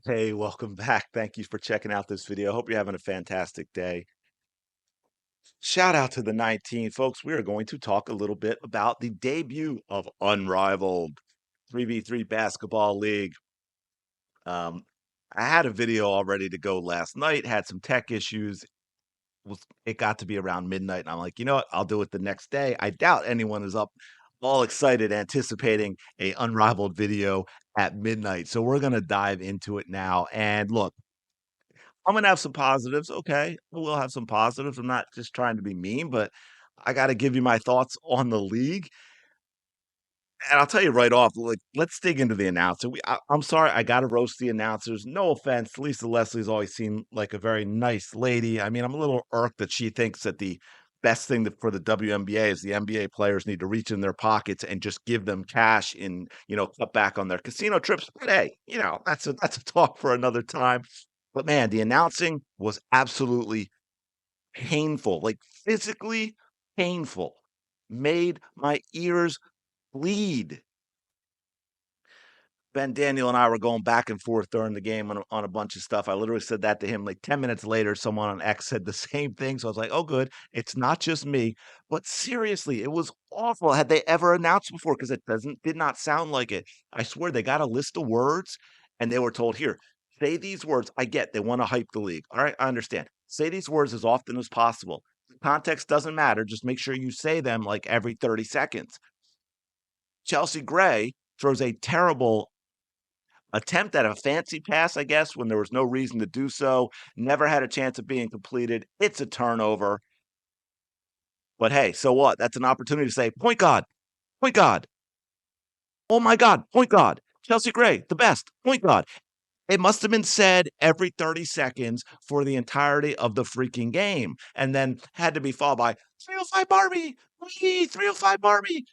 Hey, welcome back. Thank you for checking out this video. Hope you're having a fantastic day. Shout out to the 19 folks. We are going to talk a little bit about the debut of Unrivaled 3v3 basketball league. Um, I had a video all ready to go last night, had some tech issues. It got to be around midnight, and I'm like, you know what? I'll do it the next day. I doubt anyone is up all excited, anticipating a Unrivaled video at midnight. So we're gonna dive into it now. And look, I'm gonna have some positives, okay, we'll have some positives. I'm not just trying to be mean, but I gotta give you my thoughts on the league, and I'll tell you right off, like, let's dig into the announcer. I'm sorry, I gotta roast the announcers. No offense, Lisa Leslie's always seemed like a very nice lady. I mean, I'm a little irked that she thinks that the best thing for the WNBA is the NBA players need to reach in their pockets and just give them cash cut back on their casino trips. But hey, that's a talk for another time. But man, the announcing was absolutely painful, like physically painful. Made my ears bleed. Ben Daniel and I were going back and forth during the game on a bunch of stuff. I literally said that to him like 10 minutes later. Someone on X said the same thing. So I was like, oh, good. It's not just me. But seriously, it was awful. Had they ever announced before? Because it did not sound like it. I swear they got a list of words and they were told, here, say these words. I get they want to hype the league. All right, I understand. Say these words as often as possible. Context doesn't matter. Just make sure you say them like every 30 seconds. Chelsea Gray throws a terrible attempt at a fancy pass, I guess, when there was no reason to do so. Never had a chance of being completed. It's a turnover. But hey, so what? That's an opportunity to say, point God, point God. Oh my God, point God. Chelsea Gray, the best, point God. It must have been said every 30 seconds for the entirety of the freaking game. And then had to be followed by 305 Barbie, 305 Barbie.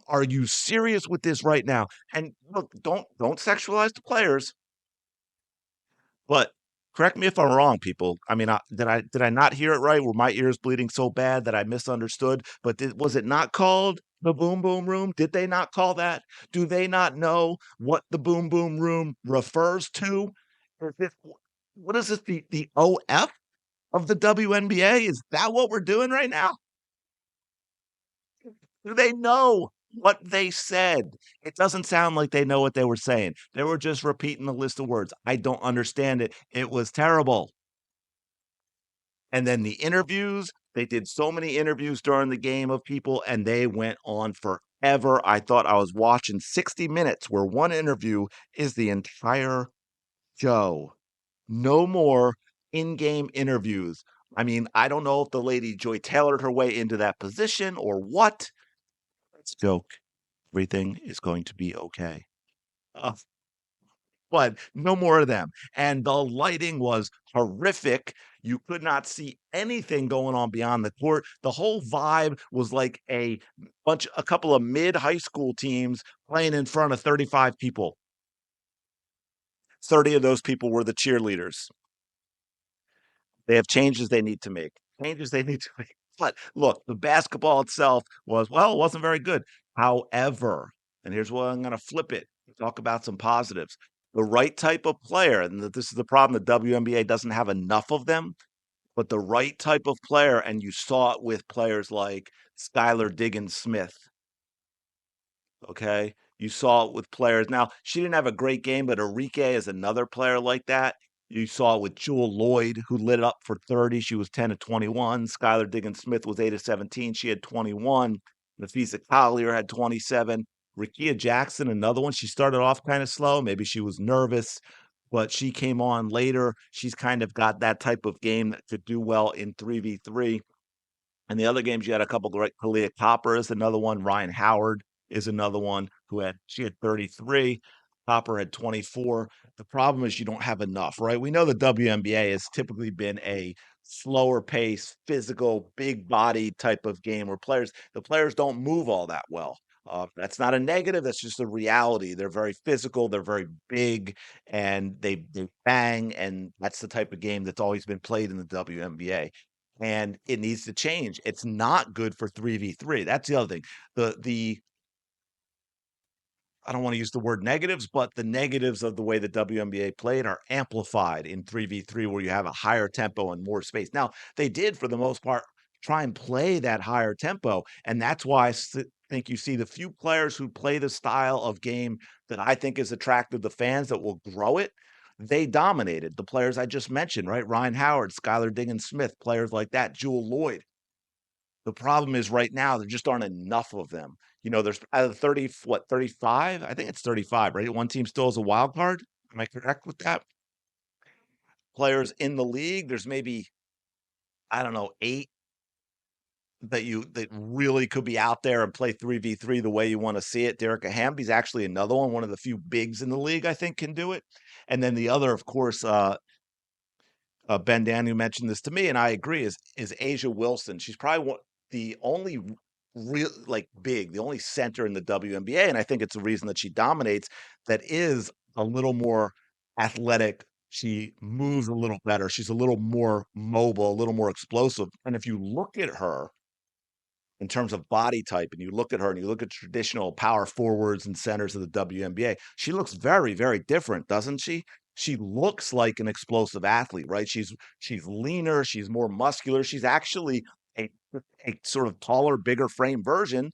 Are you serious with this right now? And look, don't sexualize the players. But correct me if I'm wrong, people. I mean, did I not hear it right? Were my ears bleeding so bad that I misunderstood? But was it not called the Boom Boom Room? Did they not call that? Do they not know what the Boom Boom Room refers to? What is this? The OF of the WNBA? Is that what we're doing right now? Do they know what they said? It doesn't sound like they know what they were saying. They were just repeating the list of words. I don't understand it. It was terrible. And then the interviews, they did so many interviews during the game of people, and they went on forever. I thought I was watching 60 Minutes, where one interview is the entire show. No more in game interviews. I mean, I don't know if the lady Joy tailored her way into that position or what. Let's joke. Everything is going to be okay. Uh, but no more of them. And the lighting was horrific. You could not see anything going on beyond the court. The whole vibe was like a couple of mid high school teams playing in front of 35 people. 30 of those people were the cheerleaders. They have changes they need to make. Changes they need to make. But look, the basketball itself it wasn't very good. However, and here's where I'm going to flip it, talk about some positives. The right type of player, and this is the problem, the WNBA doesn't have enough of them, but the right type of player, and you saw it with players like Skylar Diggins Smith. Okay. You saw it with players. Now, she didn't have a great game, but Enrique is another player like that. You saw it with Jewel Lloyd, who lit up for 30. She was 10 to 21. Skylar Diggins Smith was 8 to 17. She had 21. Nafisa Collier had 27. Rikia Jackson, another one. She started off kind of slow. Maybe she was nervous, but she came on later. She's kind of got that type of game that could do well in 3v3. And the other games, you had a couple great. Kalia Copper is another one. Ryan Howard is another one she had 33. Copper had 24. The problem is you don't have enough, right? We know the WNBA has typically been a slower pace, physical, big body type of game where the players don't move all that well. That's not a negative. That's just a reality. They're very physical. They're very big, and they bang. And that's the type of game that's always been played in the WNBA, and it needs to change. It's not good for 3v3. That's the other thing. The I don't want to use the word negatives, but the negatives of the way the WNBA played are amplified in 3v3 where you have a higher tempo and more space. Now, they did for the most part try and play that higher tempo, and that's why think you see the few players who play the style of game that I think is attractive to fans that will grow it. They dominated the players I just mentioned, right? Ryan Howard, Skylar Diggins Smith, players like that, Jewel Lloyd. The problem is right now there just aren't enough of them. There's out of the 30, what, 35? I think it's 35, right? One team still has a wild card. Am I correct with that? Players in the league, there's maybe, I don't know, eight that really could be out there and play 3v3 the way you want to see it. Derek Hamby's actually another one of the few bigs in the league I think can do it. And then the other, of course, Ben Daniel mentioned this to me, and I agree. Is Asia Wilson? She's probably the only real like big, the only center in the WNBA, and I think it's the reason that she dominates. That is a little more athletic. She moves a little better. She's a little more mobile, a little more explosive. And if you look at her in terms of body type, and you look at her and you look at traditional power forwards and centers of the WNBA, she looks very, very different, doesn't she? She looks like an explosive athlete, right? She's leaner, she's more muscular. She's actually a sort of taller, bigger frame version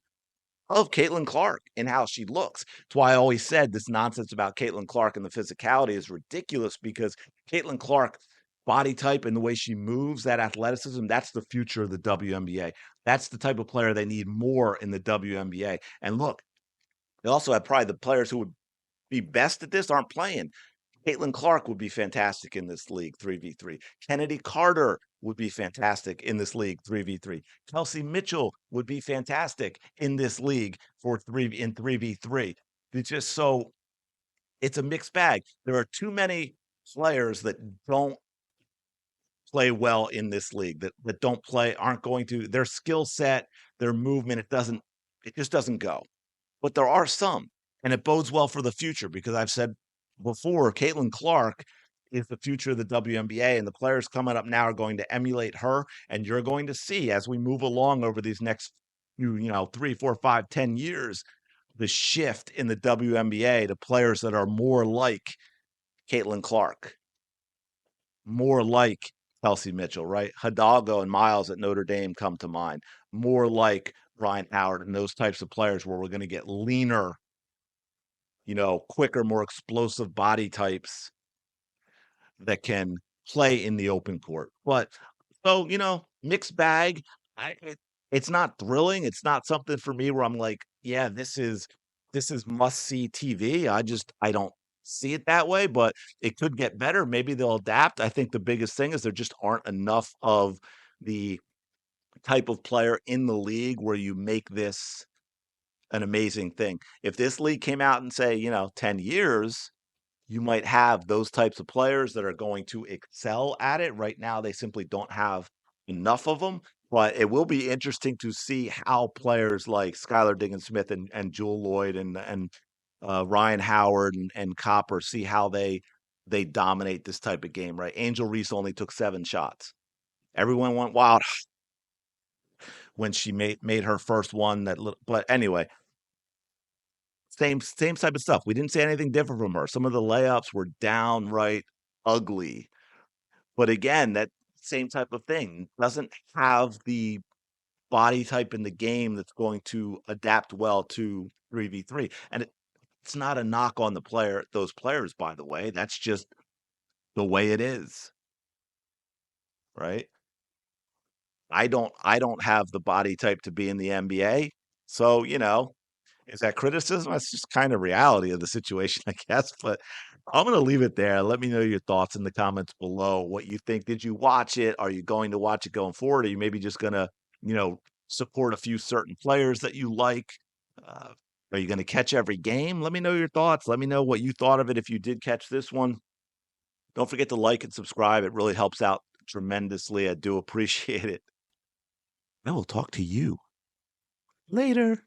of Caitlin Clark in how she looks. That's why I always said this nonsense about Caitlin Clark and the physicality is ridiculous because Caitlin Clark body type and the way she moves, that athleticism, that's the future of the WNBA. That's the type of player they need more in the WNBA. And look, they also have probably the players who would be best at this aren't playing. Caitlin Clark would be fantastic in this league, 3v3. Kennedy Carter would be fantastic in this league, 3v3. Kelsey Mitchell would be fantastic in this league for 3v3. It's just so it's a mixed bag. There are too many players that don't play well in this league, that don't play, aren't going to, their skill set, their movement, it just doesn't go. But there are some, and it bodes well for the future because I've said before, Caitlin Clark is the future of the WNBA, and the players coming up now are going to emulate her. And you're going to see as we move along over these next few, 3, 4, 5, 10 years, the shift in the WNBA to players that are more like Caitlin Clark, more like Kelsey Mitchell, right? Hidalgo and Miles at Notre Dame come to mind, more like Ryan Howard and those types of players where we're going to get leaner, quicker, more explosive body types that can play in the open court. But so, mixed bag. It's not thrilling. It's not something for me where I'm like, yeah, this is must see TV. I don't see it that way, but it could get better. Maybe they'll adapt. I think the biggest thing is there just aren't enough of the type of player in the league where you make this an amazing thing. If this league came out and say, 10 years, you might have those types of players that are going to excel at it. Right now, they simply don't have enough of them. But it will be interesting to see how players like Skylar Diggins Smith and Jewel Lloyd and Ryan Howard and Copper see how they dominate this type of game, right? Angel Reese only took 7 shots. Everyone went wild when she made her first one. But anyway, same type of stuff. We didn't see anything different from her. Some of the layups were downright ugly. But again, that same type of thing doesn't have the body type in the game that's going to adapt well to 3v3. And it's not a knock on those players, by the way. That's just the way it is, right? I don't have the body type to be in the NBA. So, is that criticism? That's just kind of reality of the situation, I guess. But I'm going to leave it there. Let me know your thoughts in the comments below. What you think? Did you watch it? Are you going to watch it going forward? Are you maybe just going to, you know, support a few certain players that you like? Uh, are you going to catch every game? Let me know your thoughts. Let me know what you thought of it if you did catch this one. Don't forget to like and subscribe. It really helps out tremendously. I do appreciate it. I will talk to you later.